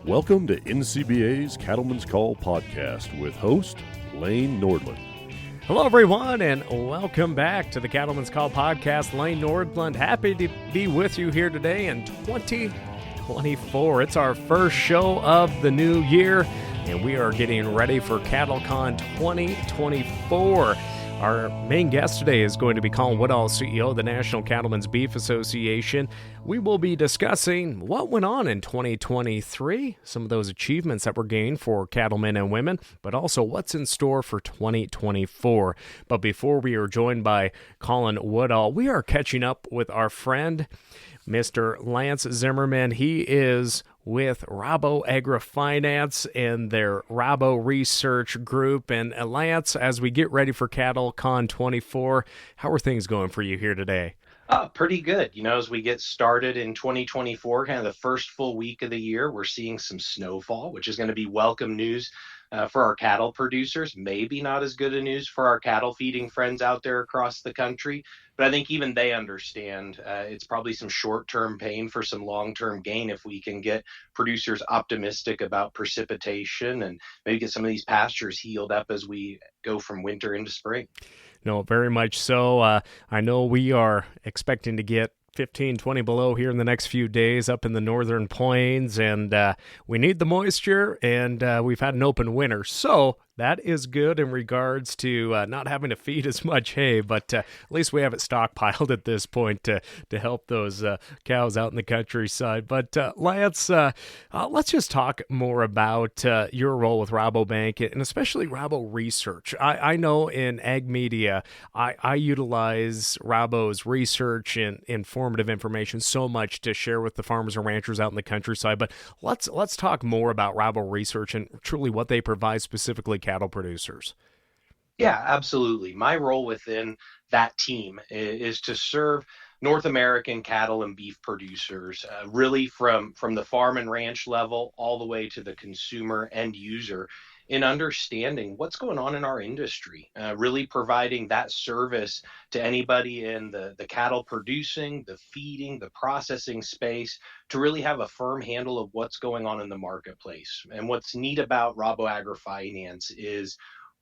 Welcome to NCBA's Cattlemen's Call podcast with host Lane Nordland. Hello, everyone, and welcome back to the Cattlemen's Call podcast. Lane Nordland, happy to be with you here today in 2024. It's our first show of the new year, and we are getting ready for CattleCon 2024. Our main guest today is going to be Colin Woodall, CEO of the National Cattlemen's Beef Association. We will be discussing what went on in 2023, some of those achievements that were gained for cattlemen and women, but also what's in store for 2024. But before we are joined by Colin Woodall, we are catching up with our friend, Mr. Lance Zimmerman. He is with Rabo AgriFinance and their Rabo Research Group. And Lance, as we get ready for CattleCon 24, how are things going for you here today? Pretty good. As we get started in 2024, kind of the first full week of the year, we're seeing some snowfall, which is going to be welcome news for our cattle producers. Maybe not as good a news for our cattle feeding friends out there across the country, but I think even they understand it's probably some short-term pain for some long-term gain if we can get producers optimistic about precipitation and maybe get some of these pastures healed up as we go from winter into spring. No, very much so. I know we are expecting to get 15, 20 below here in the next few days up in the northern plains, and we need the moisture, and we've had an open winter. So that is good in regards to not having to feed as much hay, but at least we have it stockpiled at this point to help those cows out in the countryside. But Lance, let's just talk more about your role with Rabobank and especially Rabo Research. I know in ag media, I utilize Rabo's research and informative information so much to share with the farmers and ranchers out in the countryside. But let's talk more about Rabo Research and truly what they provide specifically cattle producers. Yeah, absolutely. My role within that team is to serve North American cattle and beef producers, really from the farm and ranch level all the way to the consumer end user, in understanding what's going on in our industry, really providing that service to anybody in the cattle producing, the feeding, the processing space to really have a firm handle of what's going on in the marketplace. And what's neat about Rabo AgriFinance is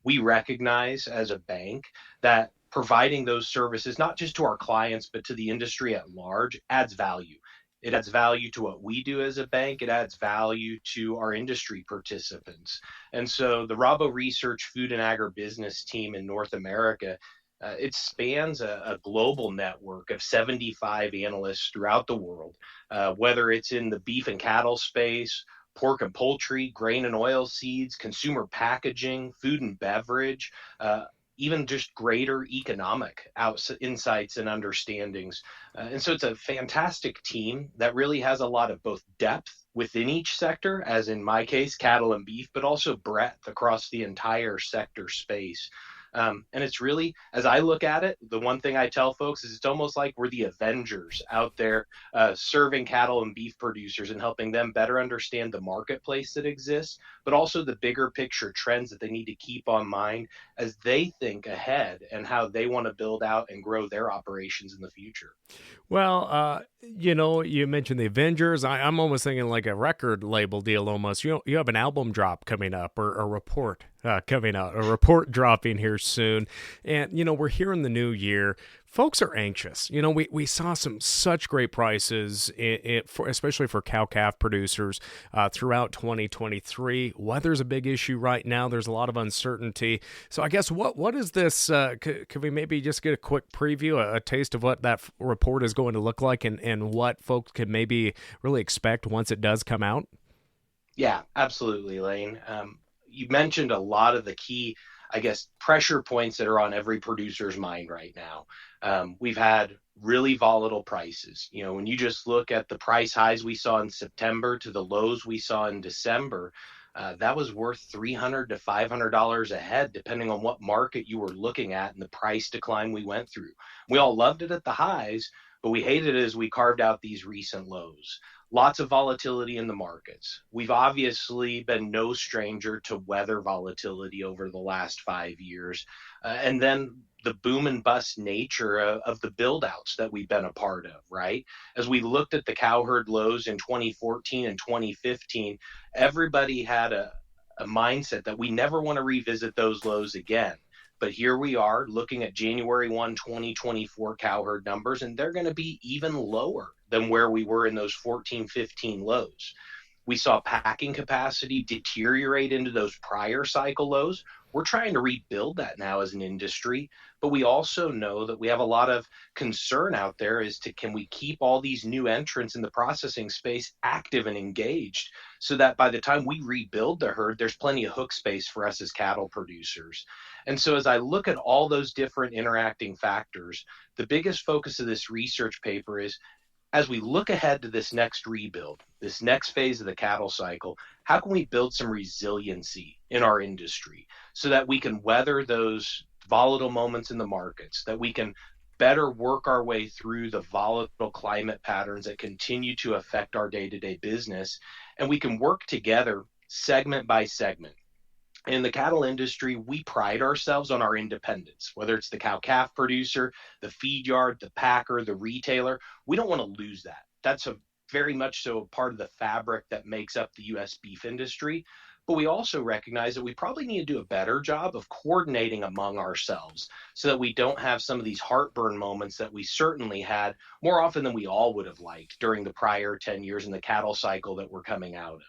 we recognize as a bank that providing those services, not just to our clients, but to the industry at large, adds value. It adds value to what we do as a bank. It adds value to our industry participants. And so the Rabo Research Food and Agribusiness team in North America, it spans a global network of 75 analysts throughout the world, whether it's in the beef and cattle space, pork and poultry, grain and oil seeds, consumer packaging, food and beverage, even just greater economic insights and understandings. And so it's a fantastic team that really has a lot of both depth within each sector, as in my case, cattle and beef, but also breadth across the entire sector space. And it's really, as I look at it, the one thing I tell folks is it's almost like we're the Avengers out there serving cattle and beef producers and helping them better understand the marketplace that exists, but also the bigger picture trends that they need to keep on mind as they think ahead and how they want to build out and grow their operations in the future. Well, you mentioned the Avengers. I'm almost thinking like a record label deal almost. You have an album drop coming up or a report coming out, a report dropping here soon. And, we're here in the new year. Folks are anxious. We saw such great prices, especially for cow-calf producers throughout 2023. Weather's a big issue right now. There's a lot of uncertainty. So I guess what is this? Could we maybe just get a quick preview, a taste of what that report is going to look like and what folks could maybe really expect once it does come out? Yeah, absolutely, Lane. You mentioned a lot of the key, pressure points that are on every producer's mind right now. We've had really volatile prices. When you just look at the price highs we saw in September to the lows we saw in December, that was worth $300 to $500 a head, depending on what market you were looking at and the price decline we went through. We all loved it at the highs, but we hated it as we carved out these recent lows. Lots of volatility in the markets. We've obviously been no stranger to weather volatility over the last 5 years. And then the boom and bust nature of the build outs that we've been a part of, right? As we looked at the cow herd lows in 2014 and 2015, everybody had a mindset that we never want to revisit those lows again. But here we are looking at January 1, 2024 cow herd numbers, and they're going to be even lower than where we were in those 14, 15 lows. We saw packing capacity deteriorate into those prior cycle lows. We're trying to rebuild that now as an industry, but we also know that we have a lot of concern out there as to can we keep all these new entrants in the processing space active and engaged so that by the time we rebuild the herd, there's plenty of hook space for us as cattle producers. And so as I look at all those different interacting factors, the biggest focus of this research paper is as we look ahead to this next rebuild, this next phase of the cattle cycle, how can we build some resiliency in our industry so that we can weather those volatile moments in the markets, that we can better work our way through the volatile climate patterns that continue to affect our day-to-day business, and we can work together segment by segment. In the cattle industry, we pride ourselves on our independence, whether it's the cow-calf producer, the feed yard, the packer, the retailer. We don't want to lose that. That's a very much so a part of the fabric that makes up the U.S. beef industry. But we also recognize that we probably need to do a better job of coordinating among ourselves so that we don't have some of these heartburn moments that we certainly had more often than we all would have liked during the prior 10 years in the cattle cycle that we're coming out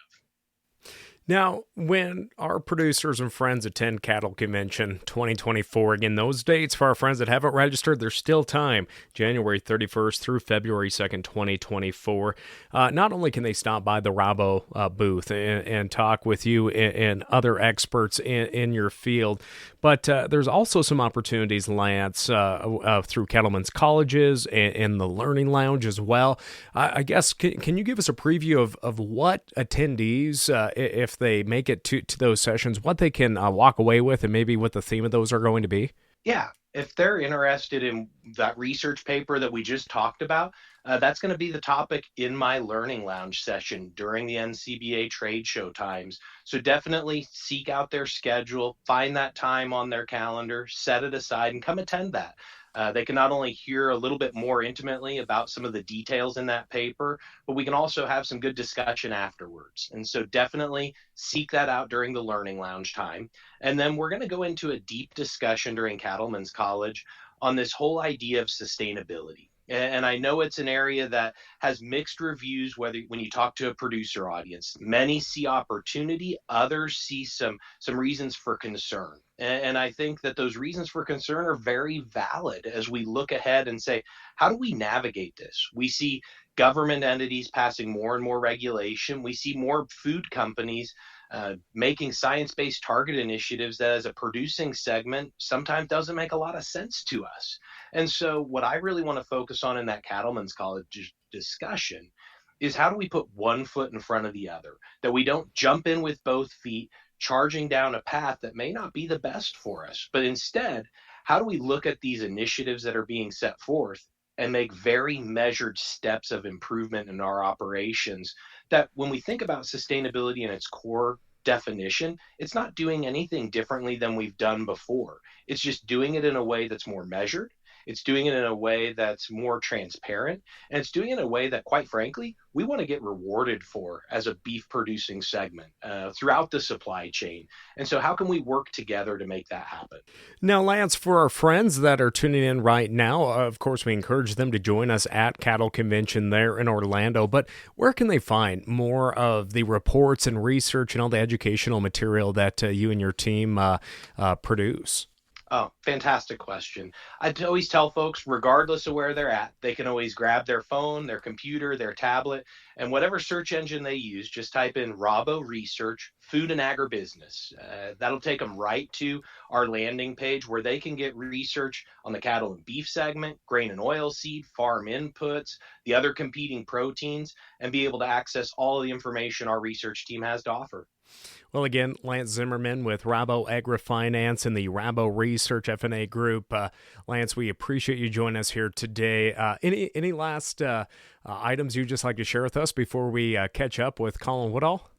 of. Now, when our producers and friends attend Cattle Convention 2024, again, those dates for our friends that haven't registered, there's still time, January 31st through February 2nd, 2024. Not only can they stop by the Rabo booth and talk with you and other experts in your field, but there's also some opportunities, Lance, through Cattlemen's colleges and the Learning Lounge as well. I guess, can you give us a preview of what attendees, if they make it to those sessions, what they can walk away with and maybe what the theme of those are going to be? Yeah, if they're interested in that research paper that we just talked about, that's going to be the topic in my Learning Lounge session during the NCBA trade show times. So definitely seek out their schedule, find that time on their calendar, set it aside, and come attend that. They can not only hear a little bit more intimately about some of the details in that paper, but we can also have some good discussion afterwards. And so definitely seek that out during the Learning Lounge time. And then we're going to go into a deep discussion during Cattlemen's College on this whole idea of sustainability. And I know it's an area that has mixed reviews, whether when you talk to a producer audience. Many see opportunity, others see some reasons for concern. And I think that those reasons for concern are very valid as we look ahead and say, how do we navigate this? We see government entities passing more and more regulation. We see more food companies making science-based target initiatives that as a producing segment sometimes doesn't make a lot of sense to us. And so what I really want to focus on in that Cattlemen's College discussion is how do we put one foot in front of the other, that we don't jump in with both feet, charging down a path that may not be the best for us, but instead, how do we look at these initiatives that are being set forth and make very measured steps of improvement in our operations that when we think about sustainability in its core definition, it's not doing anything differently than we've done before. It's just doing it in a way that's more measured. It's doing it in a way that's more transparent, and it's doing it in a way that, quite frankly, we want to get rewarded for as a beef producing segment throughout the supply chain. And so how can we work together to make that happen? Now, Lance, for our friends that are tuning in right now, of course, we encourage them to join us at Cattle Convention there in Orlando, but where can they find more of the reports and research and all the educational material that you and your team produce? Oh, fantastic question. I always tell folks, regardless of where they're at, they can always grab their phone, their computer, their tablet, and whatever search engine they use, just type in Rabo Research, Food and Agribusiness. That'll take them right to our landing page where they can get research on the cattle and beef segment, grain and oilseed, farm inputs, the other competing proteins, and be able to access all of the information our research team has to offer. Well, again, Lance Zimmerman with Rabo AgriFinance and the Rabo Research F&A Group. Lance, we appreciate you joining us here today. Any last items you'd just like to share with us before we catch up with Colin Woodall?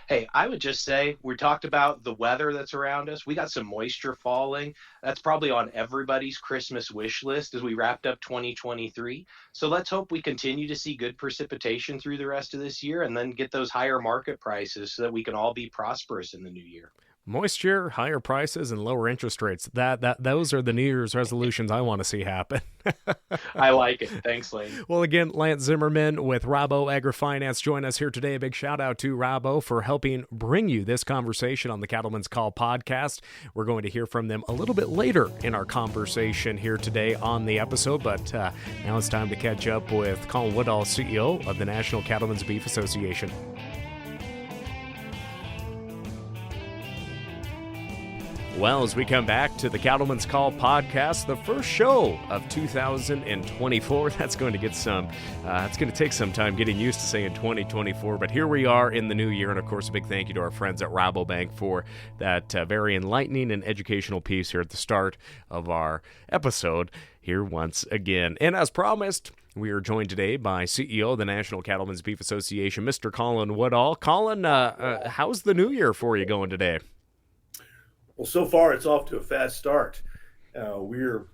Hey, I would just say we talked about the weather that's around us. We got some moisture falling. That's probably on everybody's Christmas wish list as we wrapped up 2023. So let's hope we continue to see good precipitation through the rest of this year and then get those higher market prices so that we can all be prosperous in the new year. Moisture, higher prices, and lower interest rates. Those are the New Year's resolutions I want to see happen. I like it. Thanks, Lane. Well, again, Lance Zimmerman with Rabo AgriFinance join us here today. A big shout out to Rabo for helping bring you this conversation on the Cattlemen's Call podcast. We're going to hear from them a little bit later in our conversation here today on the episode, but now it's time to catch up with Colin Woodall, CEO of the National Cattlemen's Beef Association. Well, as we come back to the Cattlemen's Call podcast, the first show of 2024, that's going to it's going to take some time getting used to saying 2024, but here we are in the new year, and of course, a big thank you to our friends at Rabobank for that very enlightening and educational piece here at the start of our episode here once again. And as promised, we are joined today by CEO of the National Cattlemen's Beef Association, Mr. Colin Woodall. Colin, how's the new year for you going today? Well, so far it's off to a fast start. We're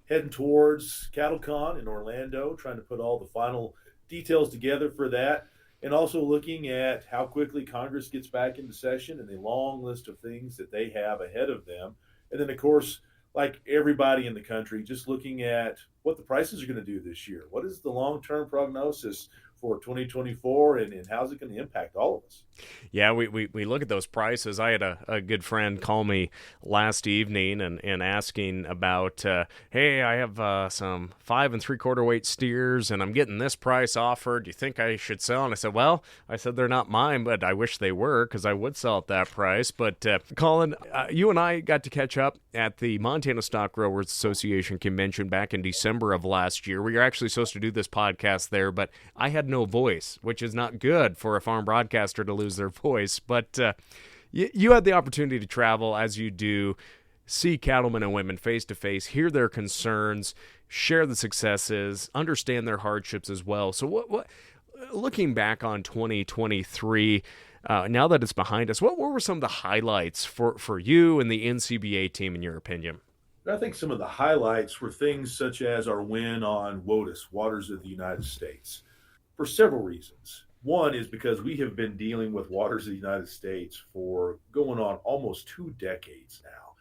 heading towards CattleCon in Orlando, trying to put all the final details together for that, and also looking at how quickly Congress gets back into session and the long list of things that they have ahead of them. And then, of course, like everybody in the country, just looking at what the prices are going to do this year. What is the long-term prognosis for 2024, and how's it going to impact all of us? Yeah, we look at those prices. I had a good friend call me last evening and asking about, hey, I have some 5 3/4 weight steers, and I'm getting this price offered. Do you think I should sell? And I said, well, they're not mine, but I wish they were because I would sell at that price. But Colin, you and I got to catch up at the Montana Stock Growers Association convention back in December of last year. We were actually supposed to do this podcast there, but I had no voice, which is not good for a farm broadcaster to lose their voice. But you had the opportunity to travel as you do, see cattlemen and women face to face, hear their concerns, share the successes, understand their hardships as well. So what looking back on 2023, now that it's behind us, what were some of the highlights for you and the NCBA team in your opinion? I think some of the highlights were things such as our win on WOTUS, Waters of the United States, for several reasons. One is because we have been dealing with Waters of the United States for going on almost 2 decades now.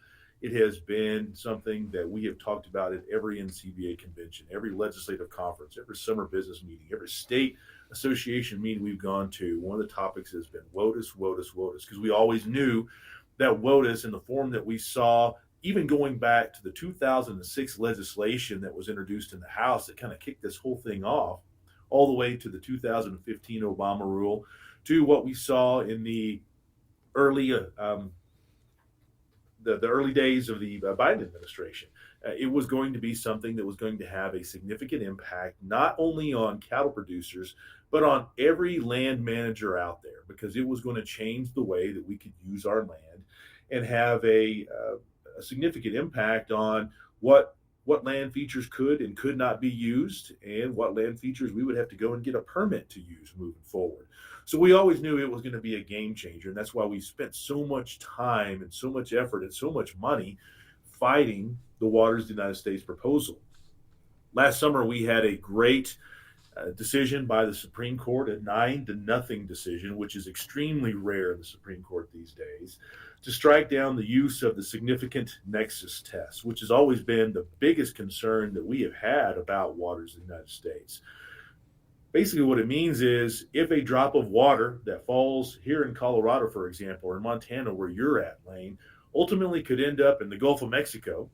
It has been something that we have talked about at every NCBA convention, every legislative conference, every summer business meeting, every state association meeting we've gone to. One of the topics has been WOTUS, WOTUS, WOTUS, because we always knew that WOTUS in the form that we saw, even going back to the 2006 legislation that was introduced in the House that kind of kicked this whole thing off, all the way to the 2015 Obama rule, to what we saw in the early the early days of the Biden administration. It was going to be something that was going to have a significant impact, not only on cattle producers, but on every land manager out there, because it was going to change the way that we could use our land and have a significant impact on what land features could and could not be used, and what land features we would have to go and get a permit to use moving forward. So we always knew it was going to be a game changer, and that's why we spent so much time and so much effort and so much money fighting the Waters of the United States proposal. Last summer, we had a great decision by the Supreme Court, a 9-0 decision, which is extremely rare in the Supreme Court these days, to strike down the use of the significant nexus test, which has always been the biggest concern that we have had about waters in the United States. Basically, what it means is if a drop of water that falls here in Colorado, for example, or in Montana, where you're at, Lane, ultimately could end up in the Gulf of Mexico,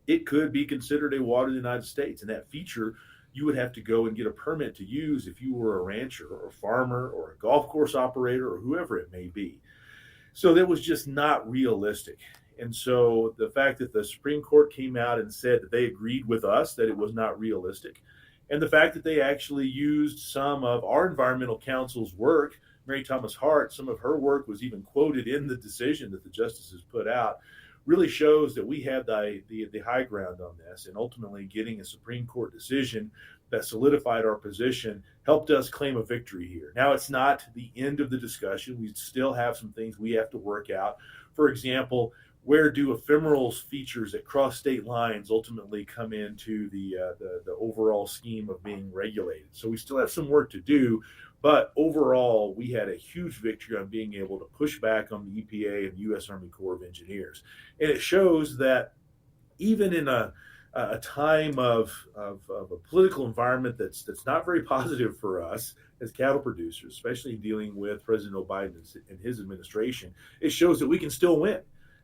it could be considered a water in the United States. And that feature you would have to go and get a permit to use if you were a rancher or a farmer or a golf course operator or whoever it may be. So that was just not realistic. And so the fact that the Supreme Court came out and said that they agreed with us that it was not realistic, and the fact that they actually used some of our environmental counsel's work, Mary Thomas Hart, some of her work was even quoted in the decision that the justices put out, really shows that we have the high ground on this, and ultimately getting a Supreme Court decision that solidified our position helped us claim a victory here. Now, it's not the end of the discussion. We still have some things we have to work out. For example, where do ephemeral features that cross state lines ultimately come into the overall scheme of being regulated? So we still have some work to do, but overall, we had a huge victory on being able to push back on the EPA and the U.S. Army Corps of Engineers. And it shows that even in a time of a political environment that's not very positive for us as cattle producers, especially dealing with President Biden and his administration, it shows that we can still win.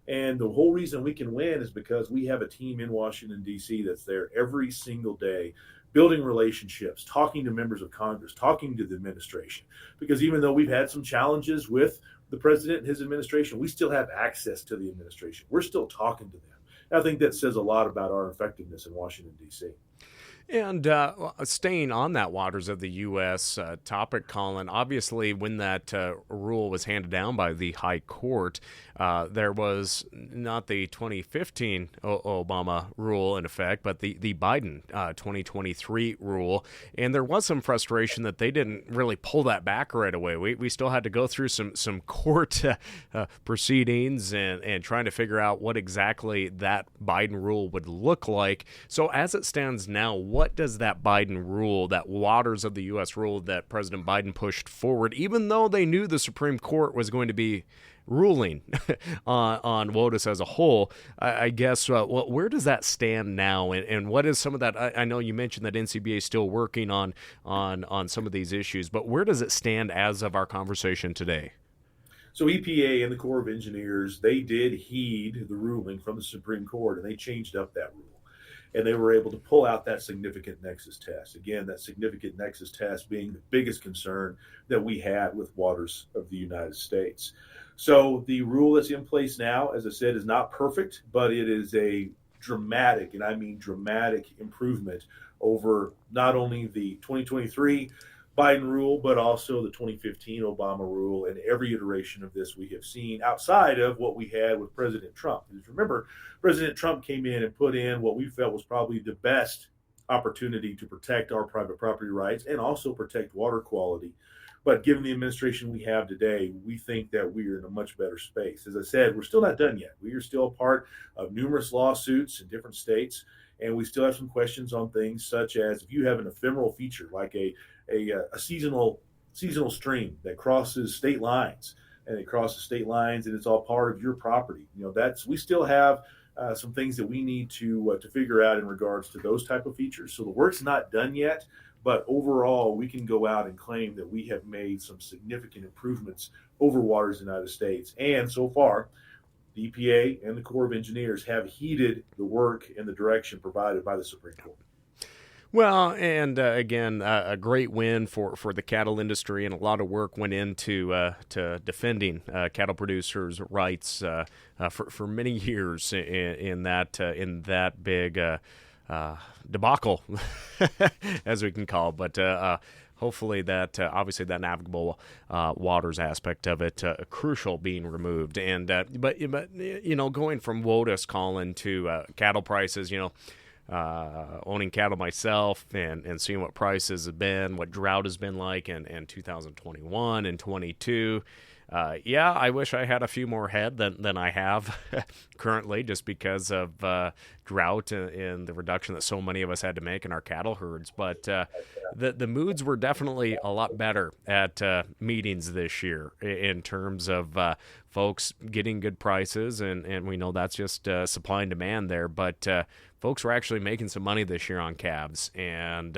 And the whole reason we can win is because we have a team in Washington, D.C. that's there every single day, building relationships, talking to members of Congress, talking to the administration. Because even though we've had some challenges with the president and his administration, we still have access to the administration. We're still talking to them. I think that says a lot about our effectiveness in Washington, D.C. And staying on that waters of the U.S. Topic, Colin, obviously when that rule was handed down by the High Court, there was not the 2015 Obama rule in effect, but the Biden 2023 rule. And there was some frustration that they didn't really pull that back right away. We still had to go through some court proceedings and trying to figure out what exactly that Biden rule would look like. So as it stands now, what does that Biden rule, that waters of the U.S. rule that President Biden pushed forward, even though they knew the Supreme Court was going to be ruling on WOTUS as a whole, I guess, where does that stand now? And what is some of that? I know you mentioned that NCBA is still working on some of these issues, but where does it stand as of our conversation today? So EPA and the Corps of Engineers, they did heed the ruling from the Supreme Court, and they changed up that rule. And they were able to pull out that significant nexus test. Again, that significant nexus test being the biggest concern that we had with waters of the United States. So the rule that's in place now, as I said, is not perfect, but it is a dramatic, and I mean dramatic, improvement over not only the 2023 Biden rule, but also the 2015 Obama rule, and every iteration of this we have seen outside of what we had with President Trump. Because remember, President Trump came in and put in what we felt was probably the best opportunity to protect our private property rights and also protect water quality. But given the administration we have today, we think that we are in a much better space. As I said, we're still not done yet. We are still a part of numerous lawsuits in different states, and we still have some questions on things such as if you have an ephemeral feature like a seasonal stream that crosses state lines, and it's all part of your property. We still have some things that we need to figure out in regards to those type of features. So the work's not done yet, but overall we can go out and claim that we have made some significant improvements over waters in the United States. And so far, the EPA and the Corps of Engineers have heeded the work and the direction provided by the Supreme Court. Well, and again, a great win for the cattle industry, and a lot of work went into to defending cattle producers' rights for many years in that big debacle, as we can call it. But hopefully that obviously that navigable waters aspect of it crucial being removed. And but going from WOTUS, Colin, to cattle prices, owning cattle myself and seeing what prices have been, what drought has been like in 2021 and 22. I wish I had a few more head than I have currently, just because of drought and the reduction that so many of us had to make in our cattle herds. But the moods were definitely a lot better at meetings this year in terms of folks getting good prices, and we know that's just supply and demand there. But folks were actually making some money this year on calves, and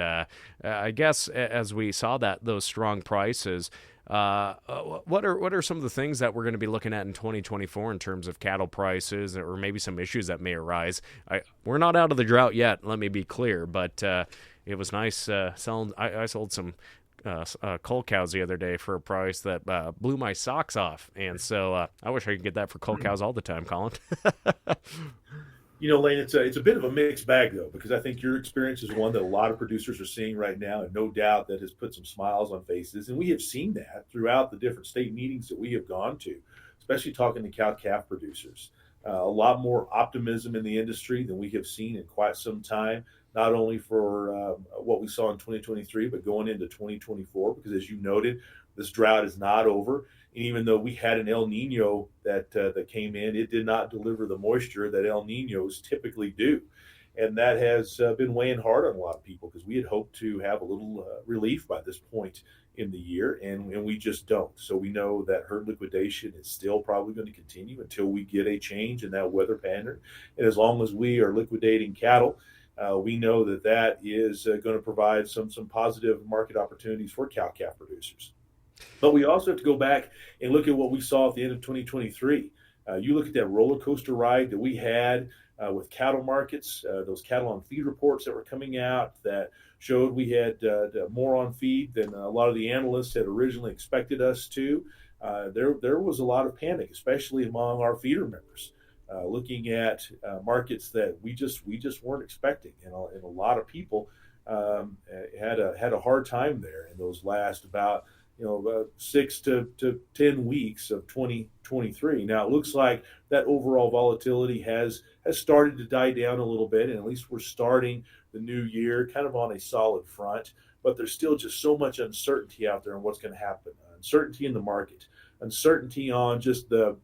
I guess as we saw those strong prices. What are some of the things that we're going to be looking at in 2024 in terms of cattle prices, or maybe some issues that may arise? We're not out of the drought yet, let me be clear, but it was nice selling. I sold some cull cows the other day for a price that blew my socks off, and so I wish I could get that for cull cows all the time, Colin. Lane, it's a bit of a mixed bag, though, because I think your experience is one that a lot of producers are seeing right now, and no doubt that has put some smiles on faces. And we have seen that throughout the different state meetings that we have gone to, especially talking to cow-calf producers. A lot more optimism in the industry than we have seen in quite some time, not only for what we saw in 2023, but going into 2024, because as you noted, this drought is not over. And even though we had an El Nino that came in, it did not deliver the moisture that El Ninos typically do. And that has been weighing hard on a lot of people because we had hoped to have a little relief by this point in the year, and we just don't. So we know that herd liquidation is still probably going to continue until we get a change in that weather pattern. And as long as we are liquidating cattle, we know that is going to provide some positive market opportunities for cow-calf producers. But we also have to go back and look at what we saw at the end of 2023. You look at that roller coaster ride that we had with cattle markets, those cattle on feed reports that were coming out that showed we had more on feed than a lot of the analysts had originally expected us to. There was a lot of panic, especially among our feeder members, looking at markets that we just weren't expecting, and a lot of people had a hard time there in those last about 6 to 10 weeks of 2023. Now it looks like that overall volatility has started to die down a little bit, and at least we're starting the new year kind of on a solid front. But there's still just so much uncertainty out there on what's going to happen. Uncertainty in the market, uncertainty on just the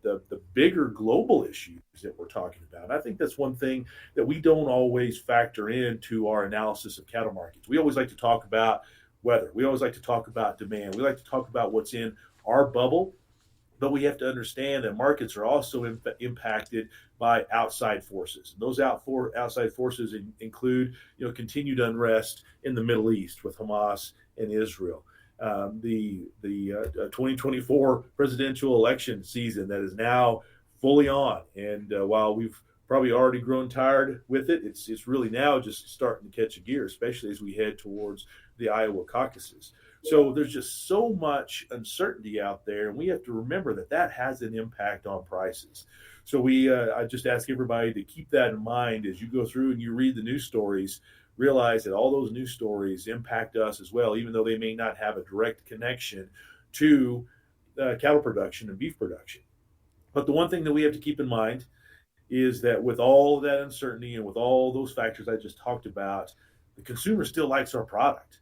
bigger global issues that we're talking about. And I think that's one thing that we don't always factor into our analysis of cattle markets. We always like to talk about weather. We always like to talk about demand. We like to talk about what's in our bubble, but we have to understand that markets are also impacted by outside forces. And those outside forces include, continued unrest in the Middle East with Hamas and Israel. The 2024 presidential election season that is now fully on, and while we've probably already grown tired with it, it's really now just starting to catch a gear, especially as we head towards the Iowa caucuses. So there's just so much uncertainty out there, and we have to remember that has an impact on prices. So I just ask everybody to keep that in mind as you go through and you read the news stories. Realize that all those news stories impact us as well, even though they may not have a direct connection to cattle production and beef production. But the one thing that we have to keep in mind is that with all of that uncertainty and with all those factors I just talked about, the consumer still likes our product.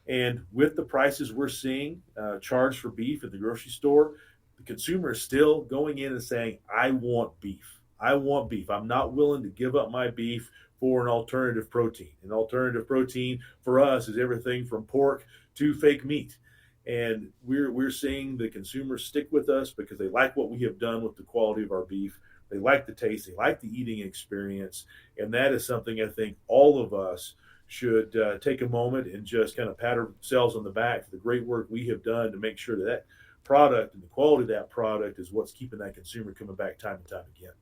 And with the prices we're seeing charged for beef at the grocery store, the consumer is still going in and saying, I want beef. I want beef. I'm not willing to give up my beef for an alternative protein. An alternative protein for us is everything from pork to fake meat. And we're seeing the consumers stick with us because they like what we have done with the quality of our beef. They like the taste. They like the eating experience. And that is something I think all of us should take a moment and just kind of pat ourselves on the back for the great work we have done to make sure that product and the quality of that product is what's keeping that consumer coming back time and time again.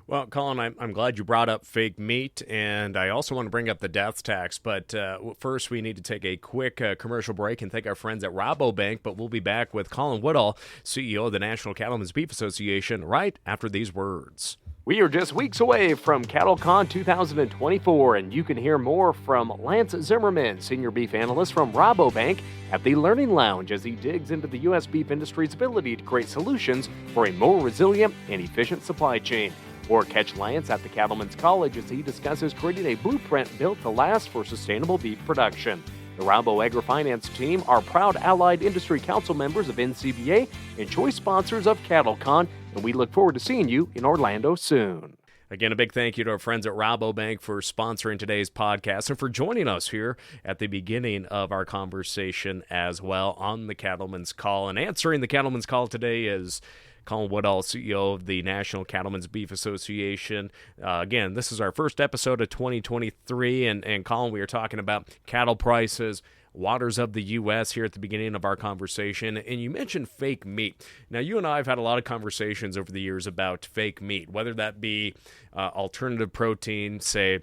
Well, Colin, I'm glad you brought up fake meat, and I also want to bring up the death tax. But first, we need to take a quick commercial break and thank our friends at Rabo Bank. But we'll be back with Colin Woodall, CEO of the National Cattlemen's Beef Association, right after these words. We are just weeks away from CattleCon 2024, and you can hear more from Lance Zimmerman, Senior Beef Analyst from Rabo Bank, at the Learning Lounge as he digs into the U.S. beef industry's ability to create solutions for a more resilient and efficient supply chain. Or catch Lance at the Cattlemen's College as he discusses creating a blueprint built to last for sustainable beef production. The Rabo AgriFinance team are proud allied industry council members of NCBA and choice sponsors of CattleCon, and we look forward to seeing you in Orlando soon. Again, a big thank you to our friends at Rabo Bank for sponsoring today's podcast and for joining us here at the beginning of our conversation as well on the Cattlemen's Call. And answering the Cattlemen's Call today is Colin Woodall, CEO of the National Cattlemen's Beef Association. Again, this is our first episode of 2023, and Colin, we are talking about cattle prices, waters of the U.S. here at the beginning of our conversation, and you mentioned fake meat. Now, you and I have had a lot of conversations over the years about fake meat, whether that be alternative protein, say,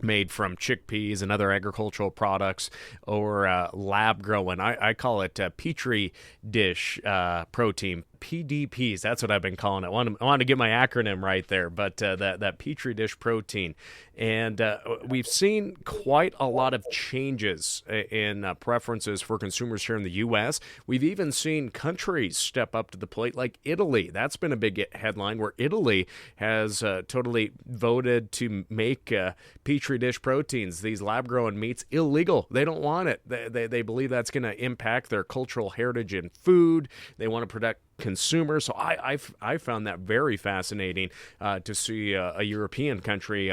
made from chickpeas and other agricultural products, or lab grown. I call it Petri dish protein, PDPs. That's what I've been calling it. I want to get my acronym right there, but that Petri dish protein. And we've seen quite a lot of changes in preferences for consumers here in the U.S. We've even seen countries step up to the plate, like Italy. That's been a big headline, where Italy has totally voted to make Petri dish proteins, these lab-grown meats, illegal. They don't want it. They believe that's going to impact their cultural heritage in food. They want to protect consumers. So I found that very fascinating to see a European country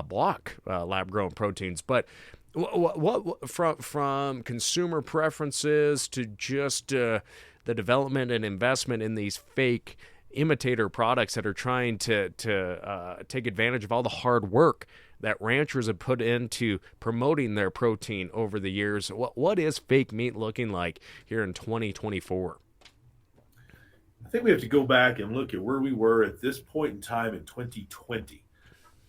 block lab-grown proteins. But what from consumer preferences to just the development and investment in these fake imitator products that are trying to take advantage of all the hard work that ranchers have put into promoting their protein over the years. What is fake meat looking like here in 2024? I think we have to go back and look at where we were at this point in time in 2020.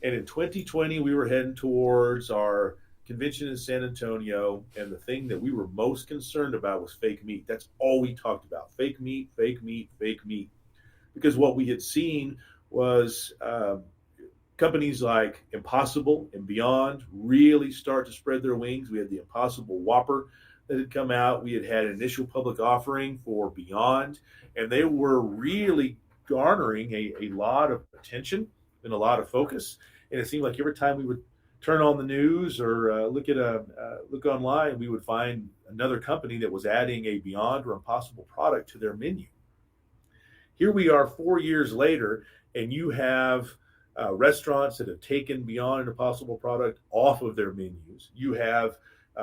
And in 2020, we were heading towards our convention in San Antonio, and the thing that we were most concerned about was fake meat. That's all we talked about: fake meat, fake meat, fake meat. Because what we had seen was companies like Impossible and Beyond really start to spread their wings. We had the Impossible Whopper that had come out. We had had an initial public offering for Beyond, and they were really garnering a lot of attention and a lot of focus. And it seemed like every time we would turn on the news or look online, we would find another company that was adding a Beyond or Impossible product to their menu. Here we are 4 years later, and you have restaurants that have taken Beyond and Impossible product off of their menus. You have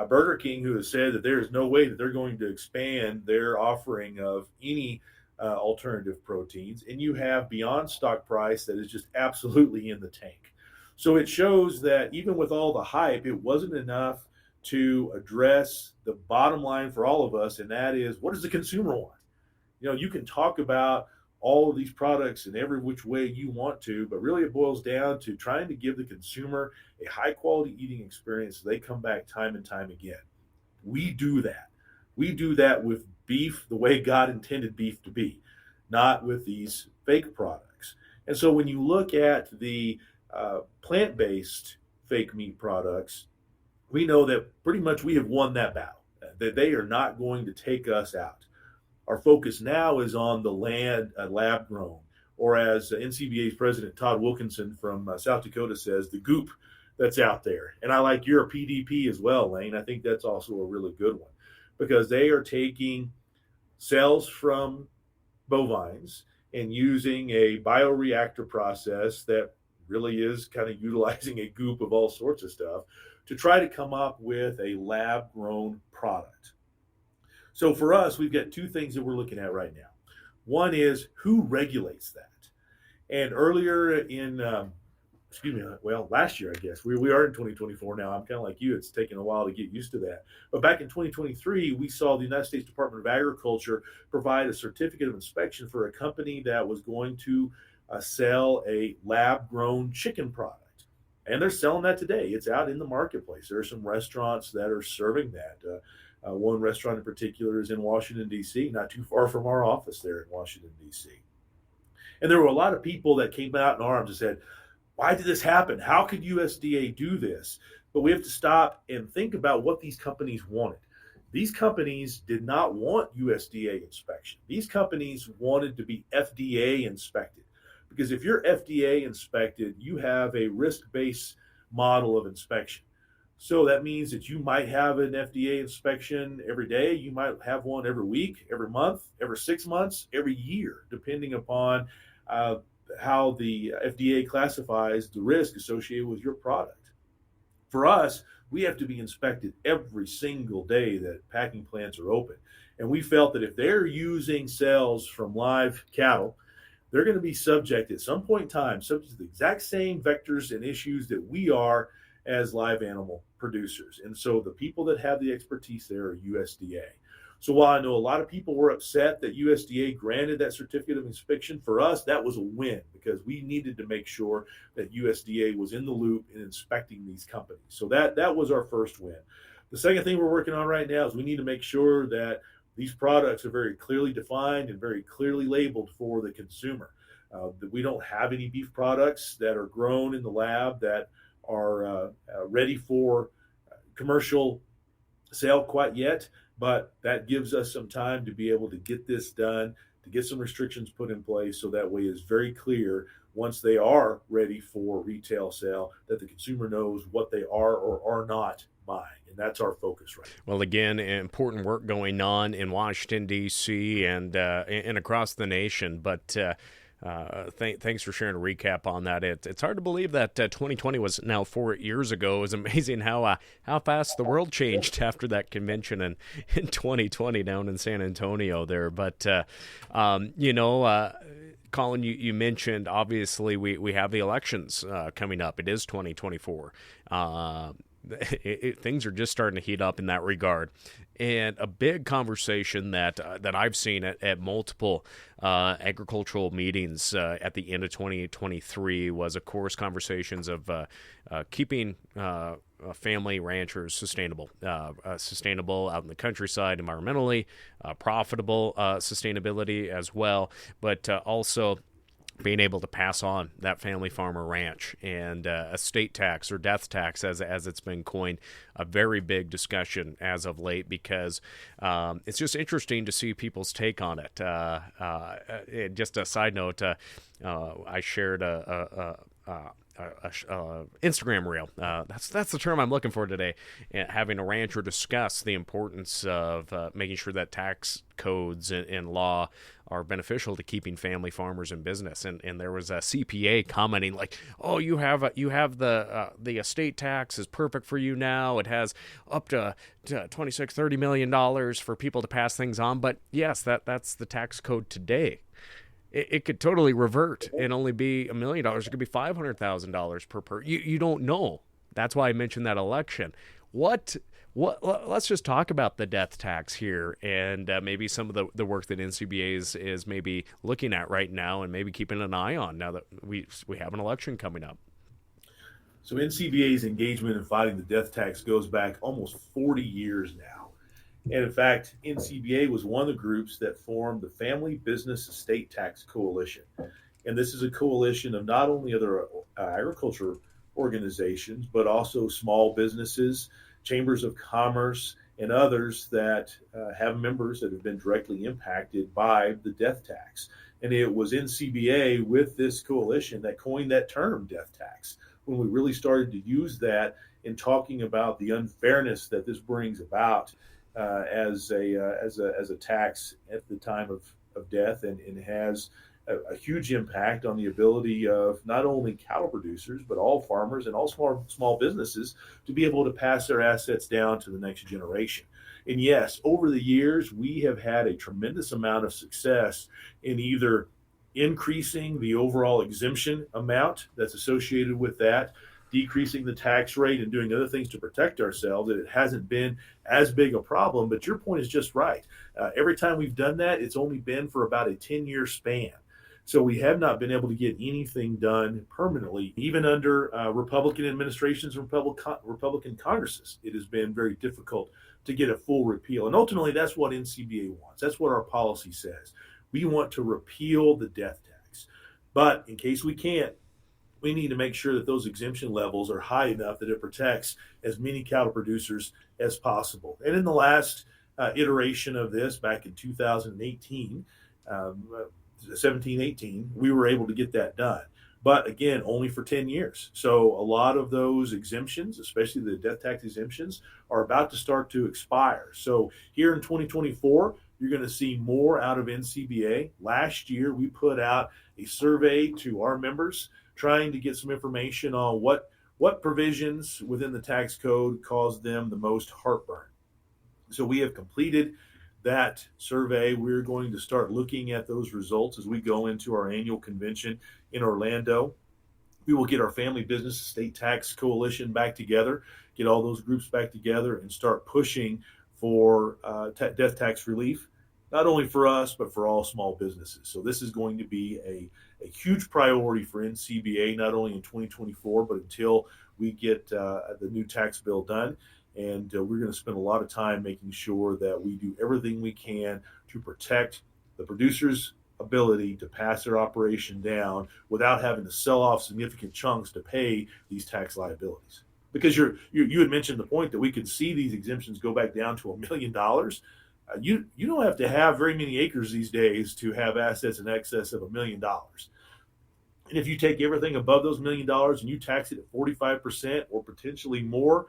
Burger King, who has said that there is no way that they're going to expand their offering of any alternative proteins. And you have Beyond stock price that is just absolutely in the tank. So it shows that even with all the hype, it wasn't enough to address the bottom line for all of us, and that is, what does the consumer want? You know, you can talk about all of these products in every which way you want to, but really it boils down to trying to give the consumer a high quality eating experience so they come back time and time again. We do that. We do that with beef the way God intended beef to be, not with these fake products. And so when you look at the plant-based fake meat products, we know that pretty much we have won that battle, that they are not going to take us out. Our focus now is on the lab grown, or as NCBA's president Todd Wilkinson from South Dakota says, the goop that's out there. And I like your PDP as well, Lane. I think that's also a really good one, because they are taking cells from bovines and using a bioreactor process that really is kind of utilizing a goop of all sorts of stuff to try to come up with a lab grown product. So for us, we've got two things that we're looking at right now. One is, who regulates that? And earlier in, last year, I guess, we are in 2024 now. I'm kind of like you. It's taken a while to get used to that. But back in 2023, we saw the United States Department of Agriculture provide a certificate of inspection for a company that was going to sell a lab-grown chicken product. And they're selling that today. It's out in the marketplace. There are some restaurants that are serving that. One restaurant in particular is in Washington, D.C., not too far from our office there in Washington, D.C. And there were a lot of people that came out in arms and said, why did this happen? How could USDA do this? But we have to stop and think about what these companies wanted. These companies did not want USDA inspection. These companies wanted to be FDA inspected. Because if you're FDA inspected, you have a risk-based model of inspection. So that means that you might have an FDA inspection every day. You might have one every week, every month, every 6 months, every year, depending upon how the FDA classifies the risk associated with your product. For us, we have to be inspected every single day that packing plants are open. And we felt that if they're using cells from live cattle, they're going to be subject at some point in time, subject to the exact same vectors and issues that we are as live animal producers. And so the people that have the expertise there are USDA. So while I know a lot of people were upset that USDA granted that certificate of inspection, for us, that was a win, because we needed to make sure that USDA was in the loop in inspecting these companies. So that was our first win. The second thing we're working on right now is we need to make sure that these products are very clearly defined and very clearly labeled for the consumer. We don't have any beef products that are grown in the lab that are ready for commercial sale quite yet, but that gives us some time to be able to get this done, to get some restrictions put in place, so that way it's very clear once they are ready for retail sale that the consumer knows what they are or are not buying. And that's our focus right now. Well, again, important work going on in Washington, D.C. and across the nation. But thanks for sharing a recap on that. It's hard to believe that 2020 was now 4 years ago. It was amazing how fast the world changed after that convention in 2020 down in San Antonio there. But, Colin, you mentioned, obviously, we have the elections coming up. It is 2024. Things are just starting to heat up in that regard. And a big conversation that I've seen at multiple agricultural meetings at the end of 2023 was, of course, conversations of keeping family ranchers sustainable out in the countryside, environmentally, profitable sustainability as well, but also being able to pass on that family farmer ranch, and estate tax or death tax, as it's been coined, a very big discussion as of late, because it's just interesting to see people's take on it. Just a side note, I shared a Instagram reel. That's the term I'm looking for today. Having a rancher discuss the importance of making sure that tax codes and law are beneficial to keeping family farmers in business. And there was a CPA commenting like, "Oh, you have the estate tax is perfect for you now. It has up to $26-30 million for people to pass things on." But yes, that's the tax code today. It could totally revert and only be $1 million. It could be $500,000 per. You don't know. That's why I mentioned that election. What? Let's just talk about the death tax here, and maybe some of the work that NCBA is maybe looking at right now, and maybe keeping an eye on now that we have an election coming up. So NCBA's engagement in fighting the death tax goes back almost 40 years now. And in fact, NCBA was one of the groups that formed the Family Business Estate Tax Coalition. And this is a coalition of not only other agriculture organizations, but also small businesses, chambers of commerce, and others that have members that have been directly impacted by the death tax. And it was NCBA with this coalition that coined that term, death tax, when we really started to use that in talking about the unfairness that this brings about as a tax at the time of death, and has a huge impact on the ability of not only cattle producers, but all farmers and all small businesses to be able to pass their assets down to the next generation. And yes, over the years, we have had a tremendous amount of success in either increasing the overall exemption amount that's associated with that, decreasing the tax rate, and doing other things to protect ourselves. That it hasn't been as big a problem. But your point is just right. Every time we've done that, it's only been for about a 10-year span. So we have not been able to get anything done permanently, even under Republican administrations and Republican Congresses. It has been very difficult to get a full repeal. And ultimately, that's what NCBA wants. That's what our policy says. We want to repeal the death tax. But in case we can't, we need to make sure that those exemption levels are high enough that it protects as many cattle producers as possible. And in the last iteration of this, back in 2018, 17-18, we were able to get that done. But again, only for 10 years. So a lot of those exemptions, especially the death tax exemptions, are about to start to expire. So here in 2024, you're going to see more out of NCBA. Last year, we put out a survey to our members trying to get some information on what provisions within the tax code cause them the most heartburn. So we have completed that survey. We're going to start looking at those results as we go into our annual convention in Orlando. We will get our Family Business Estate Tax Coalition back together, get all those groups back together, and start pushing for death tax relief, not only for us, but for all small businesses. So this is going to be a huge priority for NCBA, not only in 2024, but until we get the new tax bill done. And we're going to spend a lot of time making sure that we do everything we can to protect the producers' ability to pass their operation down without having to sell off significant chunks to pay these tax liabilities. Because you had mentioned the point that we could see these exemptions go back down to $1 million. You don't have to have very many acres these days to have assets in excess of $1 million. And if you take everything above those $1 million and you tax it at 45% or potentially more,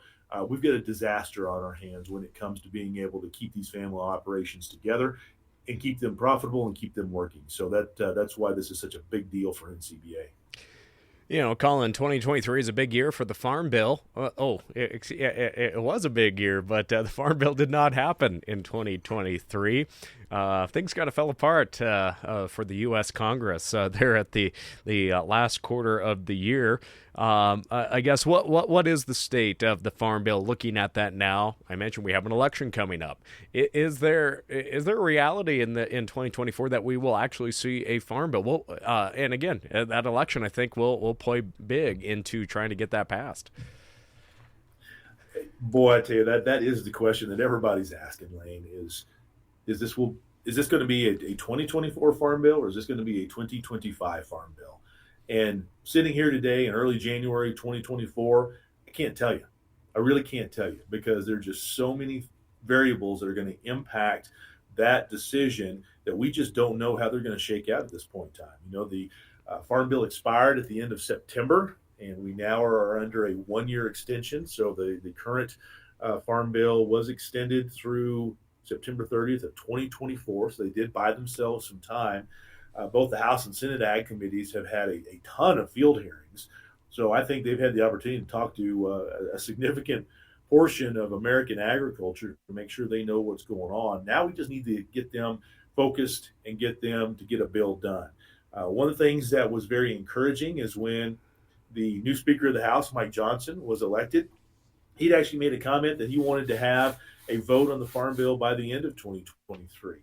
we've got a disaster on our hands when it comes to being able to keep these family operations together and keep them profitable and keep them working. So that's why this is such a big deal for NCBA. You know, Colin, 2023 is a big year for the Farm Bill. It was a big year, but the Farm Bill did not happen in 2023. Things kind of fell apart for the U.S. Congress there at the last quarter of the year. I guess what is the state of the Farm Bill looking at that now? I mentioned we have an election coming up. Is there a reality in 2024 that we will actually see a Farm Bill? Well, and again, that election I think will play big into trying to get that passed. Boy, I tell you, that is the question that everybody's asking, Lane, is this going to be a 2024 Farm Bill, or is this going to be a 2025 Farm Bill? And sitting here today in early January 2024, I can't tell you. I really can't tell you, because there are just so many variables that are going to impact that decision that we just don't know how they're going to shake out at this point in time. You know, the Farm Bill expired at the end of September, and we now are under a one-year extension. So the current Farm Bill was extended through September 30th of 2024. So they did buy themselves some time. Both the House and Senate Ag committees have had a ton of field hearings. So I think they've had the opportunity to talk to a significant portion of American agriculture to make sure they know what's going on. Now we just need to get them focused and get them to get a bill done. One of the things that was very encouraging is when the new Speaker of the House, Mike Johnson, was elected, he'd actually made a comment that he wanted to have a vote on the Farm Bill by the end of 2023.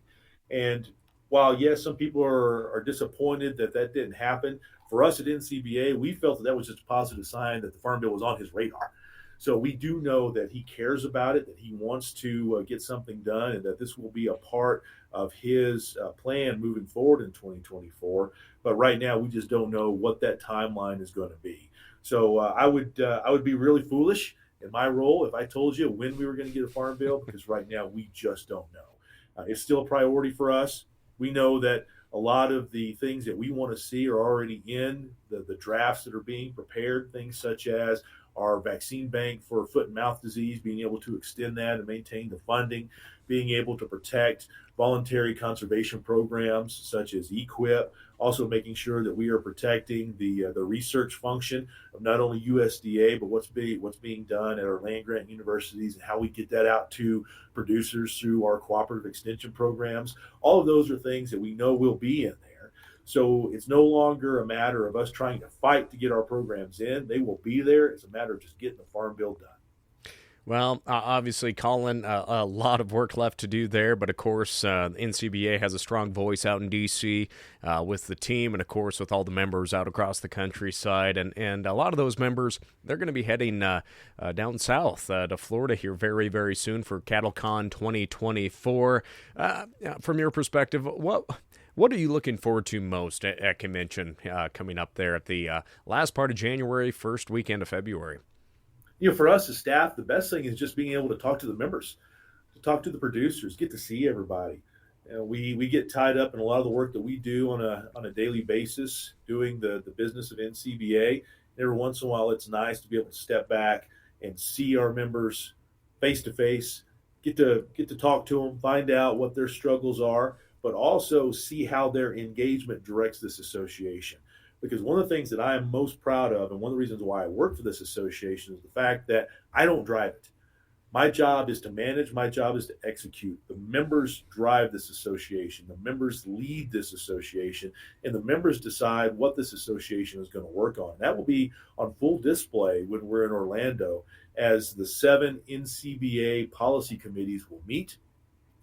And while, yes, some people are disappointed that didn't happen, for us at NCBA, we felt that was just a positive sign that the Farm Bill was on his radar. So we do know that he cares about it, that he wants to get something done, and that this will be a part of his plan moving forward in 2024. But right now, we just don't know what that timeline is going to be. So I would be really foolish in my role if I told you when we were going to get a Farm Bill, because right now we just don't know. It's still a priority for us. We know that a lot of the things that we want to see are already in the drafts that are being prepared, things such as our vaccine bank for foot and mouth disease, being able to extend that and maintain the funding, being able to protect voluntary conservation programs such as EQIP, also making sure that we are protecting the research function of not only USDA, but what's being done at our land-grant universities and how we get that out to producers through our cooperative extension programs. All of those are things that we know will be in there. So it's no longer a matter of us trying to fight to get our programs in. They will be there. It's a matter of just getting the Farm Bill done. Well, obviously, Colin, a lot of work left to do there, but of course, NCBA has a strong voice out in D.C. With the team and, of course, with all the members out across the countryside. And a lot of those members, they're going to be heading down south to Florida here very, very soon for CattleCon 2024. From your perspective, what are you looking forward to most at convention coming up there at the last part of January, first weekend of February? You know, for us as staff, the best thing is just being able to talk to the members, to talk to the producers, get to see everybody. We get tied up in a lot of the work that we do on a daily basis, doing the business of NCBA. Every once in a while, it's nice to be able to step back and see our members face to face, get to talk to them, find out what their struggles are, but also see how their engagement directs this association. Because one of the things that I am most proud of, and one of the reasons why I work for this association, is the fact that I don't drive it. My job is to manage. My job is to execute. The members drive this association. The members lead this association, and the members decide what this association is going to work on. That will be on full display when we're in Orlando, as the 7 NCBA policy committees will meet.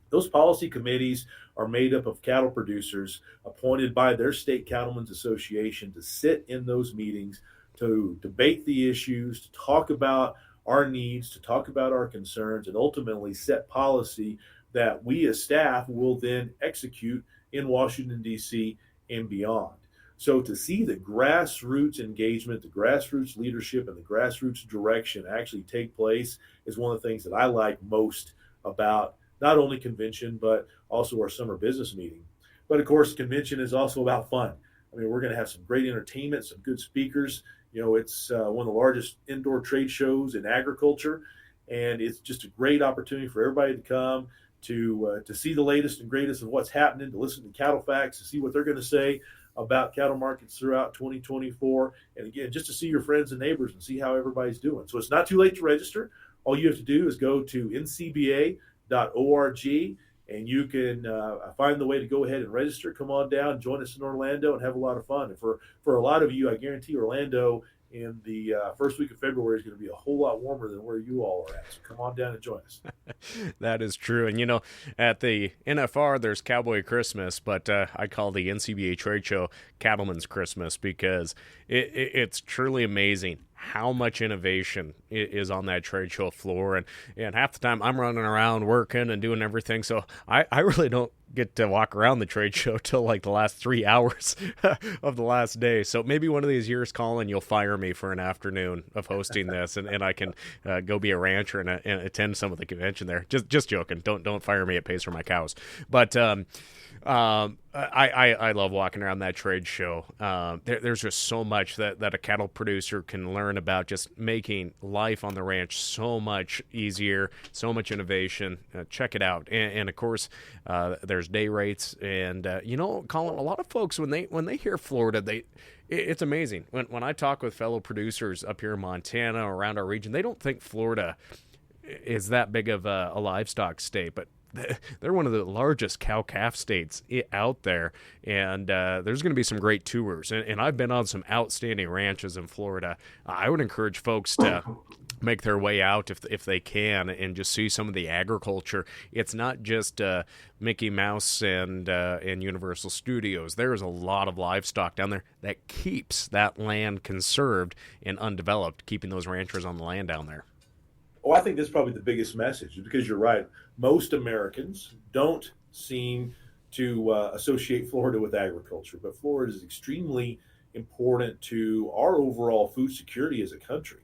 Those policy committees are made up of cattle producers appointed by their state cattlemen's association to sit in those meetings, to debate the issues, to talk about our needs, to talk about our concerns, and ultimately set policy that we as staff will then execute in Washington, D.C. and beyond. So to see the grassroots engagement, the grassroots leadership, and the grassroots direction actually take place is one of the things that I like most about not only convention, but also our summer business meeting. But of course, convention is also about fun. I mean, we're going to have some great entertainment, some good speakers. It's one of the largest indoor trade shows in agriculture, and it's just a great opportunity for everybody to come to see the latest and greatest of what's happening, to listen to cattle facts, to see what they're going to say about cattle markets throughout 2024, and again, just to see your friends and neighbors and see how everybody's doing. So it's not too late to register. All you have to do is go to ncba.org, and you can find the way to go ahead and register. Come on down, join us in Orlando, and have a lot of fun. And for a lot of you, I guarantee Orlando in the first week of February is going to be a whole lot warmer than where you all are at. So come on down and join us. That is true. And, at the NFR, there's Cowboy Christmas, but I call the NCBA trade show Cattlemen's Christmas, because it's truly amazing how much innovation is on that trade show floor. And half the time I'm running around working and doing everything. So I really don't get to walk around the trade show till like the last 3 hours of the last day. So maybe one of these years, Colin, you'll fire me for an afternoon of hosting this, and I can go be a rancher and attend some of the convention there. Just joking. Don't fire me. It pays for my cows. But I love walking around that trade show. There's just so much that a cattle producer can learn about, just making life on the ranch so much easier, so much innovation. Check it out. And of course, there's day rates. And, Colin, a lot of folks, when they hear Florida, it's amazing. When I talk with fellow producers up here in Montana or around our region, they don't think Florida is that big of a livestock state, but they're one of the largest cow-calf states out there, and there's going to be some great tours. And I've been on some outstanding ranches in Florida. I would encourage folks to make their way out if they can, and just see some of the agriculture. It's not just Mickey Mouse and Universal Studios. There's a lot of livestock down there that keeps that land conserved and undeveloped, keeping those ranchers on the land down there. Oh, I think that's probably the biggest message, because you're right. Most Americans don't seem to associate Florida with agriculture, but Florida is extremely important to our overall food security as a country.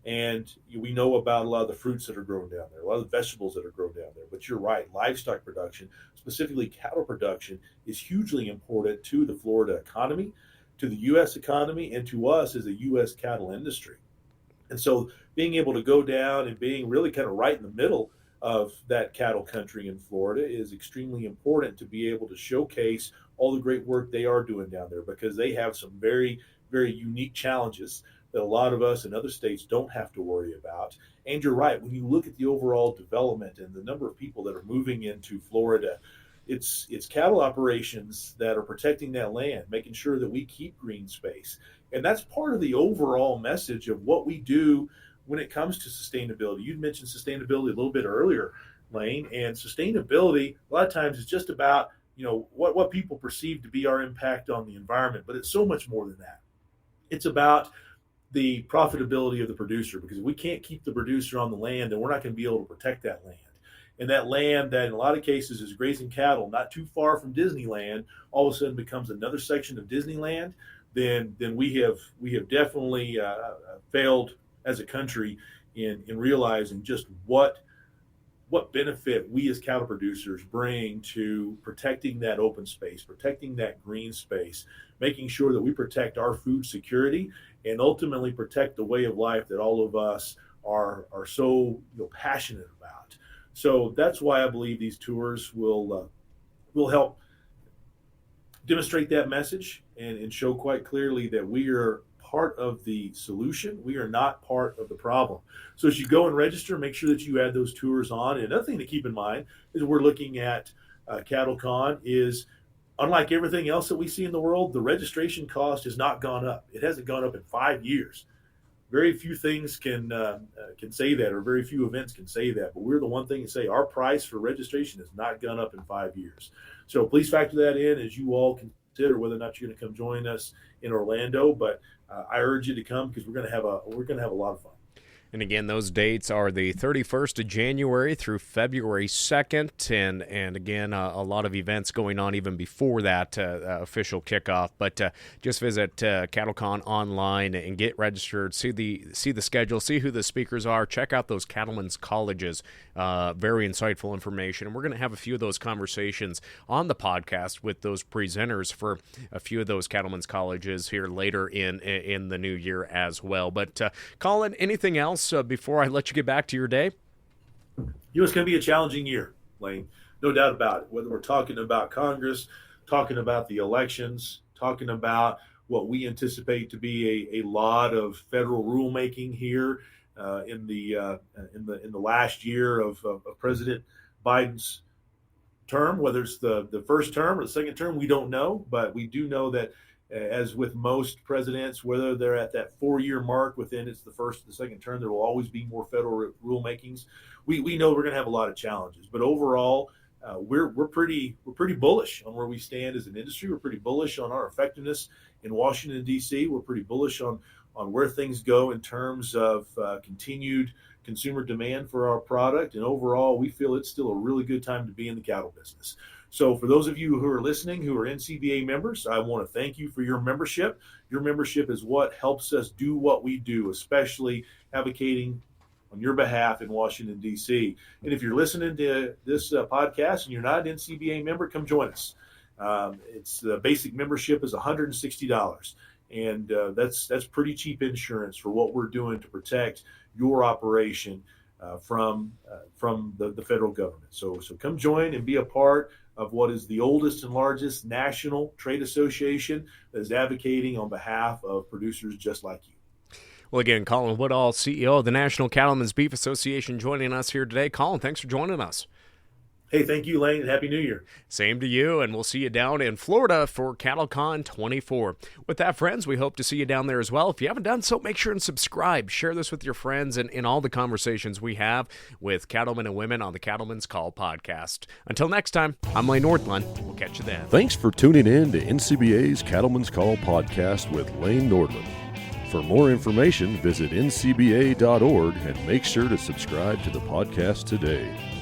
And we know about a lot of the fruits that are grown down there, a lot of the vegetables that are grown down there. But you're right, livestock production, specifically cattle production, is hugely important to the Florida economy, to the U.S. economy, and to us as a U.S. cattle industry. And so being able to go down and being really kind of right in the middle of that cattle country in Florida is extremely important, to be able to showcase all the great work they are doing down there, because they have some very, very unique challenges that a lot of us in other states don't have to worry about. And you're right, when you look at the overall development and the number of people that are moving into Florida, it's cattle operations that are protecting that land, making sure that we keep green space. And that's part of the overall message of what we do when it comes to sustainability. You mentioned sustainability a little bit earlier, Lane, and sustainability a lot of times is just about, what people perceive to be our impact on the environment, but it's so much more than that. It's about the profitability of the producer, because if we can't keep the producer on the land, then we're not going to be able to protect that land. And that land that in a lot of cases is grazing cattle not too far from Disneyland, all of a sudden becomes another section of Disneyland, then we have definitely failed as a country in realizing just what benefit we as cattle producers bring to protecting that open space, protecting that green space, making sure that we protect our food security, and ultimately protect the way of life that all of us are so passionate about. So that's why I believe these tours will help demonstrate that message and show quite clearly that we are part of the solution. We are not part of the problem. So as you go and register, make sure that you add those tours on. And another thing to keep in mind is we're looking at CattleCon is, unlike everything else that we see in the world, the registration cost has not gone up. It hasn't gone up in 5 years. Very few things can say that, or very few events can say that. But we're the one thing to say our price for registration has not gone up in 5 years. So please factor that in as you all consider whether or not you're going to come join us in Orlando. But I urge you to come, because we're going to have a lot of fun. And again, those dates are the 31st of January through February 2nd. And again, a lot of events going on even before that official kickoff. But just visit CattleCon online and get registered. See the schedule. See who the speakers are. Check out those Cattlemen's colleges. Very insightful information. And we're going to have a few of those conversations on the podcast with those presenters for a few of those Cattlemen's colleges here later in the new year as well. But Colin, anything else before I let you get back to your day? It's going to be a challenging year, Lane. No doubt about it. Whether we're talking about Congress, talking about the elections, talking about what we anticipate to be a lot of federal rulemaking here in the last year of President Biden's term, whether it's the first term or the second term, we don't know, but we do know that as with most presidents, whether they're at that 4-year mark within it's the first or the second term, there will always be more federal rulemakings. We know we're going to have a lot of challenges, but overall, we're pretty bullish on where we stand as an industry. We're pretty bullish on our effectiveness in Washington, D.C. We're pretty bullish on where things go in terms of continued consumer demand for our product, and overall, we feel it's still a really good time to be in the cattle business. So for those of you who are listening, who are NCBA members, I want to thank you for your membership. Your membership is what helps us do what we do, especially advocating on your behalf in Washington, D.C. And if you're listening to this podcast and you're not an NCBA member, come join us. It's the basic membership is $160. And that's pretty cheap insurance for what we're doing to protect your operation from the federal government. So come join and be a part of what is the oldest and largest national trade association that is advocating on behalf of producers just like you. Well, again, Colin Woodall, CEO of the National Cattlemen's Beef Association, joining us here today. Colin, thanks for joining us. Hey, thank you, Lane, and Happy New Year. Same to you, and we'll see you down in Florida for CattleCon 24. With that, friends, we hope to see you down there as well. If you haven't done so, make sure and subscribe. Share this with your friends and in all the conversations we have with cattlemen and women on the Cattlemen's Call podcast. Until next time, I'm Lane Nordlund. We'll catch you then. Thanks for tuning in to NCBA's Cattlemen's Call podcast with Lane Nordlund. For more information, visit ncba.org and make sure to subscribe to the podcast today.